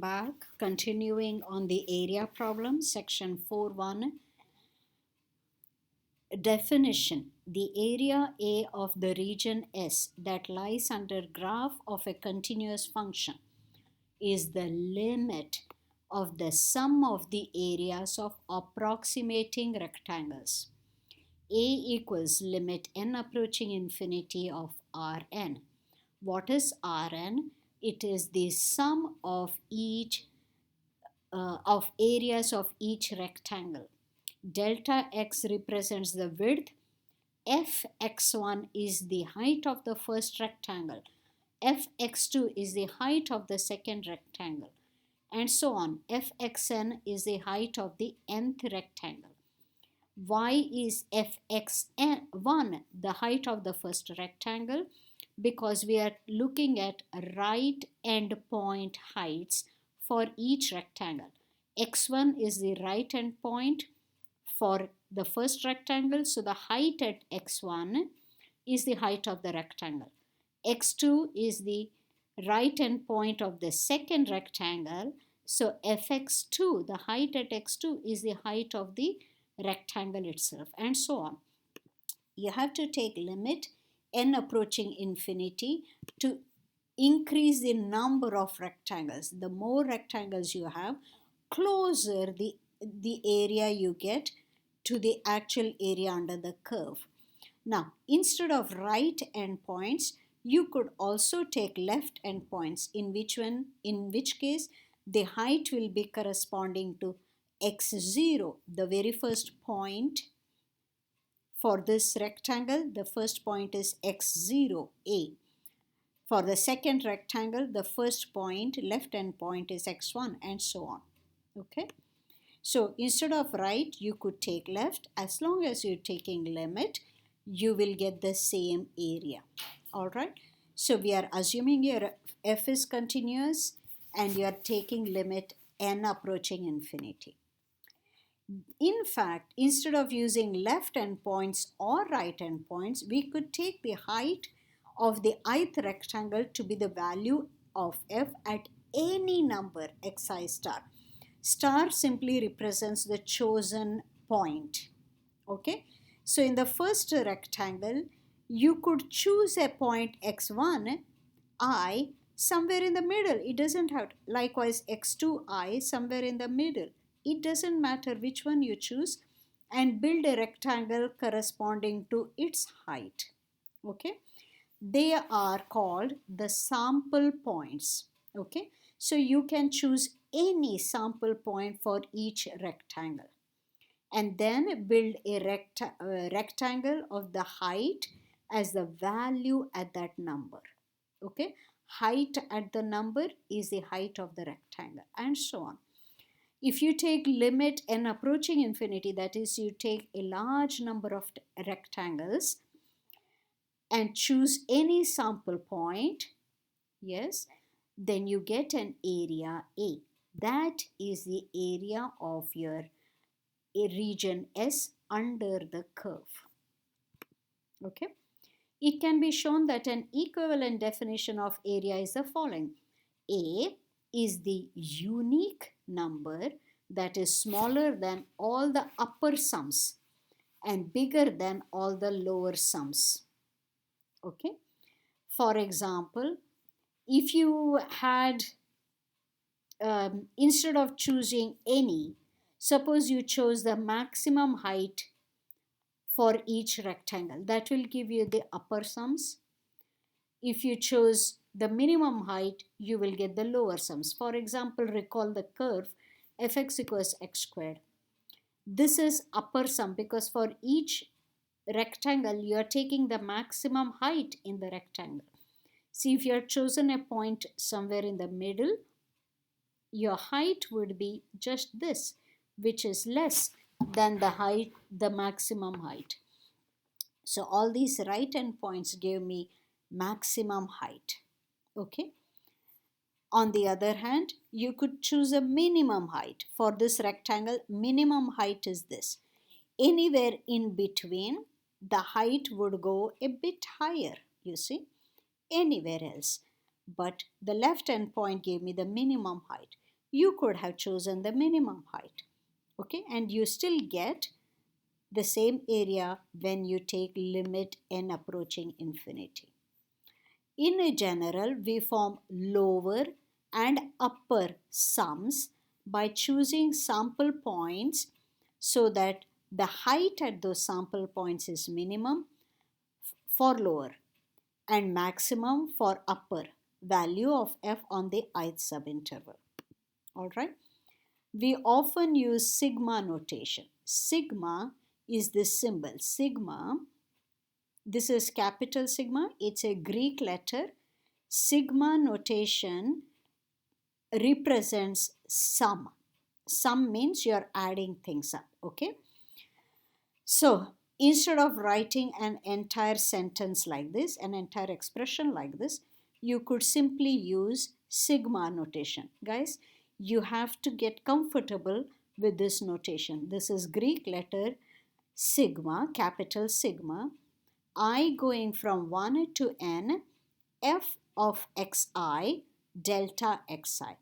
Back, continuing on the area problem, section 4.1. Definition: the area A of the region S that lies under graph of a continuous function is the limit of the sum of the areas of approximating rectangles. A equals limit n approaching infinity of Rn. What is Rn? It is the sum of areas of each rectangle. Delta x represents the width. Fx1 is the height of the first rectangle. Fx2 is the height of the second rectangle, and so on. Fxn is the height of the nth rectangle. Why is Fx1 the height of the first rectangle? Because we are looking at right end point heights for each rectangle. X1 is the right end point for the first rectangle, so the height at x1 is the height of the rectangle. X2 is the right end point of the second rectangle, so fx2, the height at x2 is the height of the rectangle itself, and so on. You have to take limit n approaching infinity to increase the number of rectangles. The more rectangles you have, closer the area you get to the actual area under the curve. Now, instead of right endpoints, you could also take left endpoints, in which case the height will be corresponding to x0, the very first point for this rectangle. The first point is x0a. For the second rectangle, the first point, left end point, is x1, and so on. Okay? So instead of right, you could take left. As long as you're taking limit, you will get the same area. All right? So we are assuming your f is continuous and you are taking limit n approaching infinity. In fact, instead of using left endpoints or right endpoints, we could take the height of the ith rectangle to be the value of f at any number xi star. Star simply represents the chosen point. Okay, so in the first rectangle, you could choose a point x1 I somewhere in the middle. It doesn't have to. Likewise, x2 I somewhere in the middle. It doesn't matter which one you choose, and build a rectangle corresponding to its height. Okay, they are called the sample points. Okay, so you can choose any sample point for each rectangle and then build a rectangle of the height as the value at that number. Okay, height at the number is the height of the rectangle, and so on. If you take limit n approaching infinity, that is, you take a large number of rectangles and choose any sample point, yes, then you get an area A. That is the area of your region S under the curve. Okay. It can be shown that an equivalent definition of area is the following. A is the unique number that is smaller than all the upper sums and bigger than all the lower sums. Okay. For example, if you had, instead of choosing any, suppose you chose the maximum height for each rectangle, that will give you the upper sums. If you chose the minimum height, you will get the lower sums. For example, recall the curve fx equals x squared. This is upper sum because for each rectangle, you are taking the maximum height in the rectangle. See, if you have chosen a point somewhere in the middle, your height would be just this, which is less than the maximum height. So all these right end points give me maximum height. Okay. On the other hand, you could choose a minimum height. For this rectangle, minimum height is this. Anywhere in between, the height would go a bit higher, you see, anywhere else. But the left end point gave me the minimum height. you could have chosen the minimum height. Okay, and you still get the same area when you take limit n approaching infinity. In general, we form lower and upper sums by choosing sample points so that the height at those sample points is minimum for lower and maximum for upper value of f on the ith subinterval. All right. We often use sigma notation. Sigma is this symbol. Sigma, this is capital sigma. It's a Greek letter. Sigma notation represents sum. Sum means you're adding things up. Okay. So instead of writing an entire sentence like this, an entire expression like this, you could simply use sigma notation. Guys, you have to get comfortable with this notation. This is Greek letter sigma, capital sigma, I going from 1 to n, f of xi, delta xi.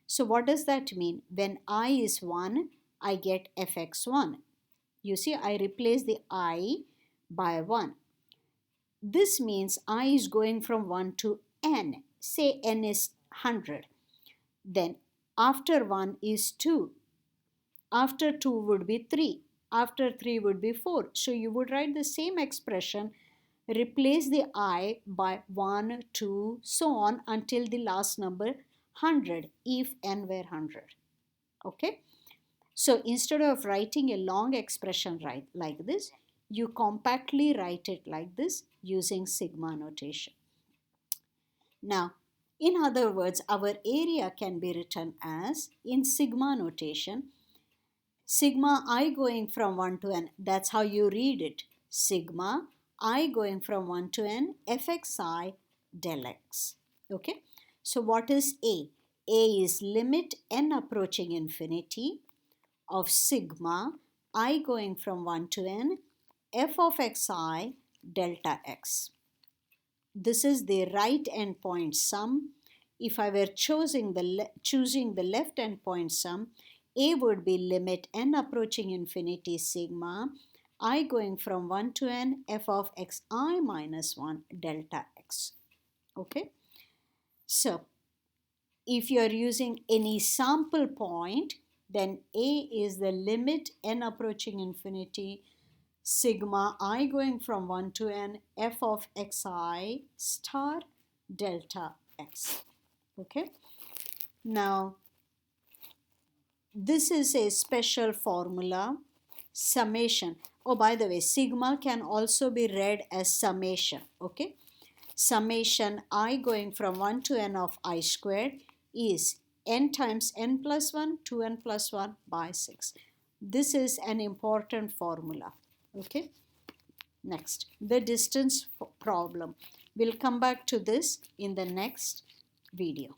So what does that mean? When I is 1, I get fx1. You see, I replace the I by 1. This means I is going from 1 to n. Say n is 100. Then after 1 is 2. After 2 would be 3. After 3 would be 4. So you would write the same expression, replace the I by 1, 2, so on until the last number 100 if n were 100. Okay. So instead of writing a long expression like this, you compactly write it like this using sigma notation. Now, in other words, our area can be written as, in sigma notation, sigma I going from 1 to n, that's how you read it. Sigma I going from 1 to n, fxi del x. Okay, so what is A? A is limit n approaching infinity of sigma I going from 1 to n, f of xi delta x. This is the right endpoint sum. If I were choosing the left endpoint sum, A would be limit n approaching infinity sigma I going from 1 to n, f of xi minus 1 delta x. Okay. So if you are using any sample point, then A is the limit n approaching infinity sigma I going from 1 to n, f of xi star delta x. Okay. Now, this is a special formula, summation. Oh, by the way, sigma can also be read as summation. Okay. Summation I going from 1 to n of I squared is n times n plus 1, 2n plus 1 by 6. This is an important formula. Okay. Next, the distance problem. We'll come back to this in the next video.